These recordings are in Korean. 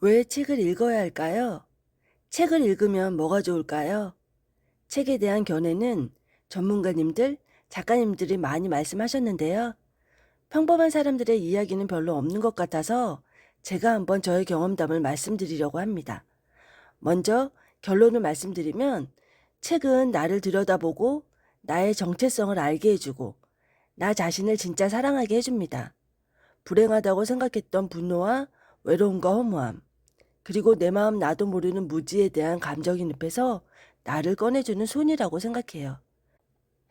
왜 책을 읽어야 할까요? 책을 읽으면 뭐가 좋을까요? 책에 대한 견해는 전문가님들, 작가님들이 많이 말씀하셨는데요. 평범한 사람들의 이야기는 별로 없는 것 같아서 제가 한번 저의 경험담을 말씀드리려고 합니다. 먼저 결론을 말씀드리면 책은 나를 들여다보고 나의 정체성을 알게 해주고 나 자신을 진짜 사랑하게 해줍니다. 불행하다고 생각했던 분노와 외로움과 허무함, 그리고 내 마음 나도 모르는 무지에 대한 감정이입해서 나를 꺼내주는 손이라고 생각해요.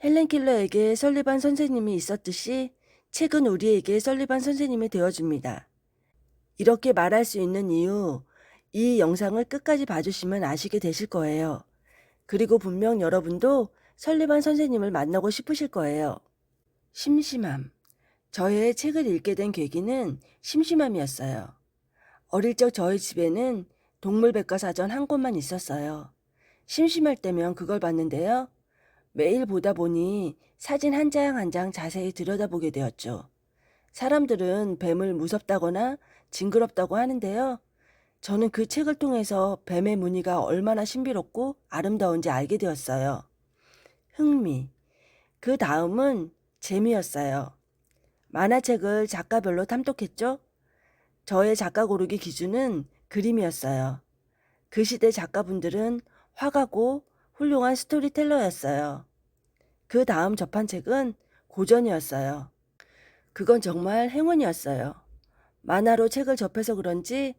헬렌 킬러에게 설리반 선생님이 있었듯이 책은 우리에게 설리반 선생님이 되어줍니다. 이렇게 말할 수 있는 이유, 이 영상을 끝까지 봐주시면 아시게 되실 거예요. 그리고 분명 여러분도 설리반 선생님을 만나고 싶으실 거예요. 심심함. 저의 책을 읽게 된 계기는 심심함이었어요. 어릴 적 저희 집에는 동물백과사전 한 권만 있었어요. 심심할 때면 그걸 봤는데요. 매일 보다 보니 사진 한 장 한 장 자세히 들여다보게 되었죠. 사람들은 뱀을 무섭다거나 징그럽다고 하는데요. 저는 그 책을 통해서 뱀의 무늬가 얼마나 신비롭고 아름다운지 알게 되었어요. 흥미. 그 다음은 재미였어요. 만화책을 작가별로 탐독했죠. 저의 작가 고르기 기준은 그림이었어요. 그 시대 작가분들은 화가고 훌륭한 스토리텔러였어요. 그 다음 접한 책은 고전이었어요. 그건 정말 행운이었어요. 만화로 책을 접해서 그런지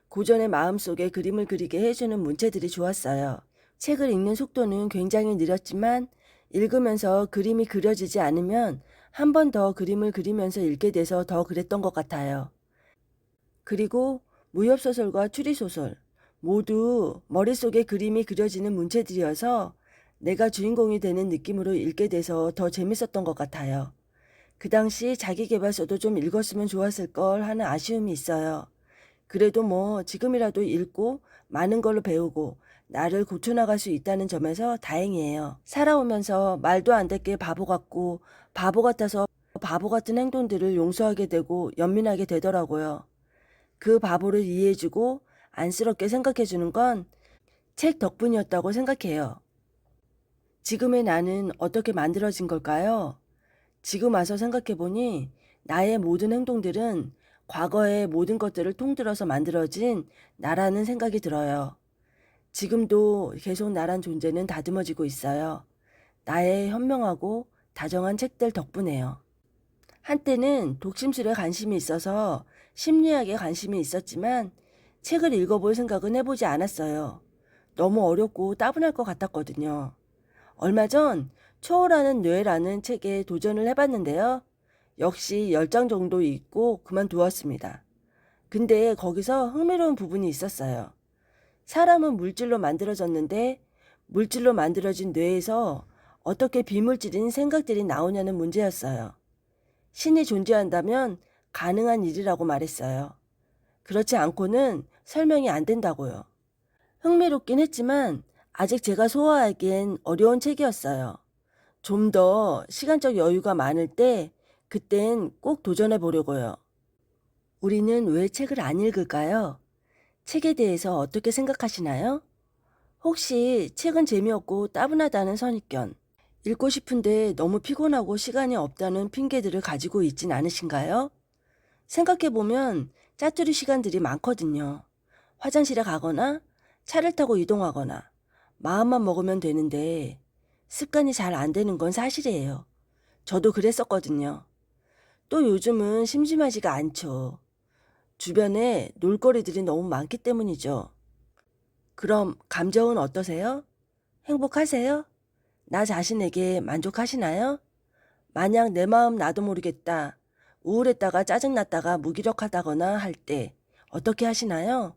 고전의 마음속에 그림을 그리게 해주는 문체들이 좋았어요. 책을 읽는 속도는 굉장히 느렸지만 읽으면서 그림이 그려지지 않으면 한 번 더 그림을 그리면서 읽게 돼서 더 그랬던 것 같아요. 그리고 무협소설과 추리소설 모두 머릿속에 그림이 그려지는 문체들이어서 내가 주인공이 되는 느낌으로 읽게 돼서 더 재밌었던 것 같아요. 그 당시 자기계발서도 좀 읽었으면 좋았을 걸 하는 아쉬움이 있어요. 그래도 뭐 지금이라도 읽고 많은 걸로 배우고 나를 고쳐나갈 수 있다는 점에서 다행이에요. 살아오면서 말도 안 됐게 바보 같고 바보 같아서 바보 같은 행동들을 용서하게 되고 연민하게 되더라고요. 그 바보를 이해해주고 안쓰럽게 생각해주는 건 책 덕분이었다고 생각해요. 지금의 나는 어떻게 만들어진 걸까요? 지금 와서 생각해보니 나의 모든 행동들은 과거의 모든 것들을 통틀어서 만들어진 나라는 생각이 들어요. 지금도 계속 나란 존재는 다듬어지고 있어요. 나의 현명하고 다정한 책들 덕분에요. 한때는 독심술에 관심이 있어서 심리학에 관심이 있었지만 책을 읽어볼 생각은 해보지 않았어요. 너무 어렵고 따분할 것 같았거든요. 얼마 전 초월하는 뇌라는 책에 도전을 해봤는데요. 역시 10장 정도 읽고 그만두었습니다. 근데 거기서 흥미로운 부분이 있었어요. 사람은 물질로 만들어졌는데 물질로 만들어진 뇌에서 어떻게 비물질인 생각들이 나오냐는 문제였어요. 신이 존재한다면 가능한 일이라고 말했어요. 그렇지 않고는 설명이 안 된다고요. 흥미롭긴 했지만 아직 제가 소화하기엔 어려운 책이었어요. 좀 더 시간적 여유가 많을 때 그땐 꼭 도전해 보려고요. 우리는 왜 책을 안 읽을까요? 책에 대해서 어떻게 생각하시나요? 혹시 책은 재미없고 따분하다는 선입견, 읽고 싶은데 너무 피곤하고 시간이 없다는 핑계들을 가지고 있진 않으신가요? 생각해보면 짜투리 시간들이 많거든요. 화장실에 가거나 차를 타고 이동하거나 마음만 먹으면 되는데 습관이 잘 안 되는 건 사실이에요. 저도 그랬었거든요. 또 요즘은 심심하지가 않죠. 주변에 놀거리들이 너무 많기 때문이죠. 그럼 감정은 어떠세요? 행복하세요? 나 자신에게 만족하시나요? 만약 내 마음 나도 모르겠다, 우울했다가 짜증났다가 무기력하다거나 할 때 어떻게 하시나요?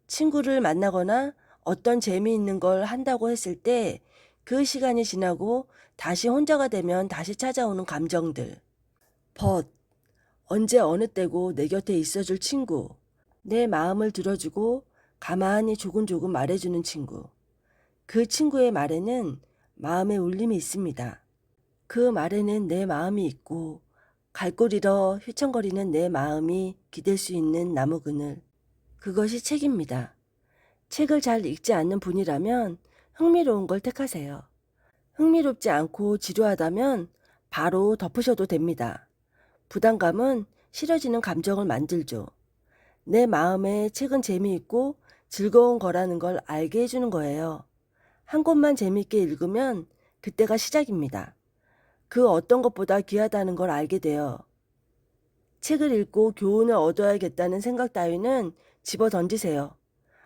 친구를 만나거나 어떤 재미있는 걸 한다고 했을 때 그 시간이 지나고 다시 혼자가 되면 다시 찾아오는 감정들. 벗, 언제 어느 때고 내 곁에 있어줄 친구. 내 마음을 들어주고 가만히 조근조근 말해주는 친구. 그 친구의 말에는 마음의 울림이 있습니다. 그 말에는 내 마음이 있고 갈고리러 휘청거리는 내 마음이 기댈 수 있는 나무 그늘. 그것이 책입니다. 책을 잘 읽지 않는 분이라면 흥미로운 걸 택하세요. 흥미롭지 않고 지루하다면 바로 덮으셔도 됩니다. 부담감은 싫어지는 감정을 만들죠. 내 마음에 책은 재미있고 즐거운 거라는 걸 알게 해주는 거예요. 한 권만 재미있게 읽으면 그때가 시작입니다. 그 어떤 것보다 귀하다는 걸 알게 돼요. 책을 읽고 교훈을 얻어야겠다는 생각 따위는 집어 던지세요.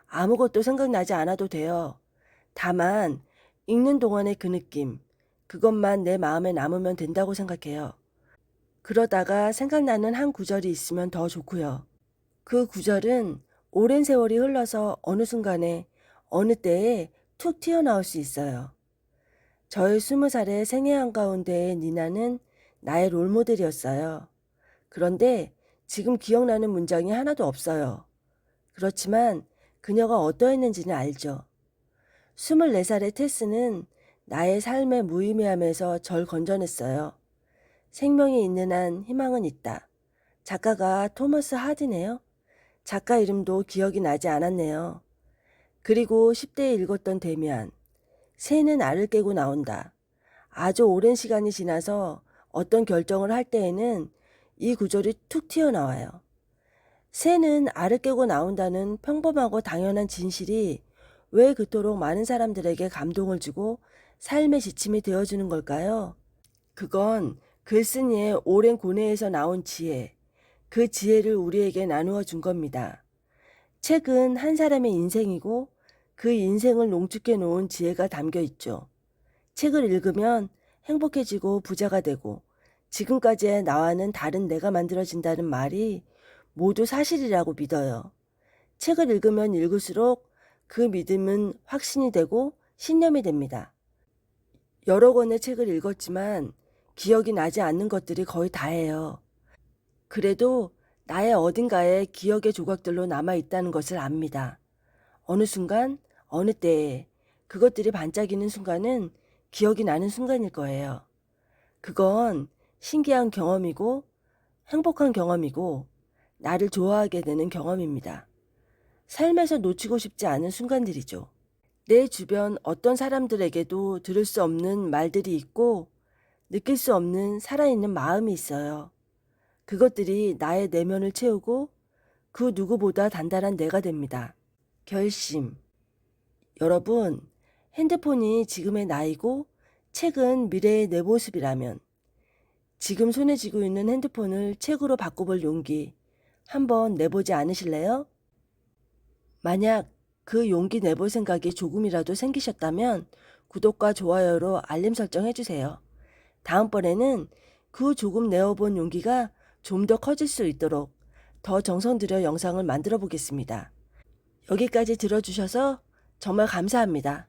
아무것도 생각나지 않아도 돼요. 다만 읽는 동안의 그 느낌, 그것만 내 마음에 남으면 된다고 생각해요. 그러다가 생각나는 한 구절이 있으면 더 좋고요. 그 구절은 오랜 세월이 흘러서 어느 순간에 어느 때에 툭 튀어나올 수 있어요. 저의 20살의 생애 한가운데의 니나는 나의 롤모델이었어요. 그런데 지금 기억나는 문장이 하나도 없어요. 그렇지만 그녀가 어떠했는지는 알죠. 24살의 테스는 나의 삶의 무의미함에서 절 건져냈어요. 생명이 있는 한 희망은 있다. 작가가 토머스 하디네요. 작가 이름도 기억이 나지 않았네요. 그리고 10대에 읽었던 데미안. 새는 알을 깨고 나온다. 아주 오랜 시간이 지나서 어떤 결정을 할 때에는 이 구절이 툭 튀어나와요. 새는 알을 깨고 나온다는 평범하고 당연한 진실이 왜 그토록 많은 사람들에게 감동을 주고 삶의 지침이 되어주는 걸까요? 그건 글쓴이의 오랜 고뇌에서 나온 지혜, 그 지혜를 우리에게 나누어 준 겁니다. 책은 한 사람의 인생이고 그 인생을 농축해 놓은 지혜가 담겨 있죠. 책을 읽으면 행복해지고 부자가 되고 지금까지의 나와는 다른 내가 만들어진다는 말이 모두 사실이라고 믿어요. 책을 읽으면 읽을수록 그 믿음은 확신이 되고 신념이 됩니다. 여러 권의 책을 읽었지만 기억이 나지 않는 것들이 거의 다예요. 그래도 나의 어딘가에 기억의 조각들로 남아있다는 것을 압니다. 어느 순간, 어느 때에 그것들이 반짝이는 순간은 기억이 나는 순간일 거예요. 그건 신기한 경험이고 행복한 경험이고 나를 좋아하게 되는 경험입니다. 삶에서 놓치고 싶지 않은 순간들이죠. 내 주변 어떤 사람들에게도 들을 수 없는 말들이 있고 느낄 수 없는 살아있는 마음이 있어요. 그것들이 나의 내면을 채우고 그 누구보다 단단한 내가 됩니다. 결심. 여러분, 핸드폰이 지금의 나이고 책은 미래의 내 모습이라면 지금 손에 쥐고 있는 핸드폰을 책으로 바꿔볼 용기 한번 내보지 않으실래요? 만약 그 용기 내볼 생각이 조금이라도 생기셨다면 구독과 좋아요로 알림 설정 해주세요. 다음번에는 그 조금 내어본 용기가 좀 더 커질 수 있도록 더 정성 들여 영상을 만들어 보겠습니다. 여기까지 들어주셔서 정말 감사합니다.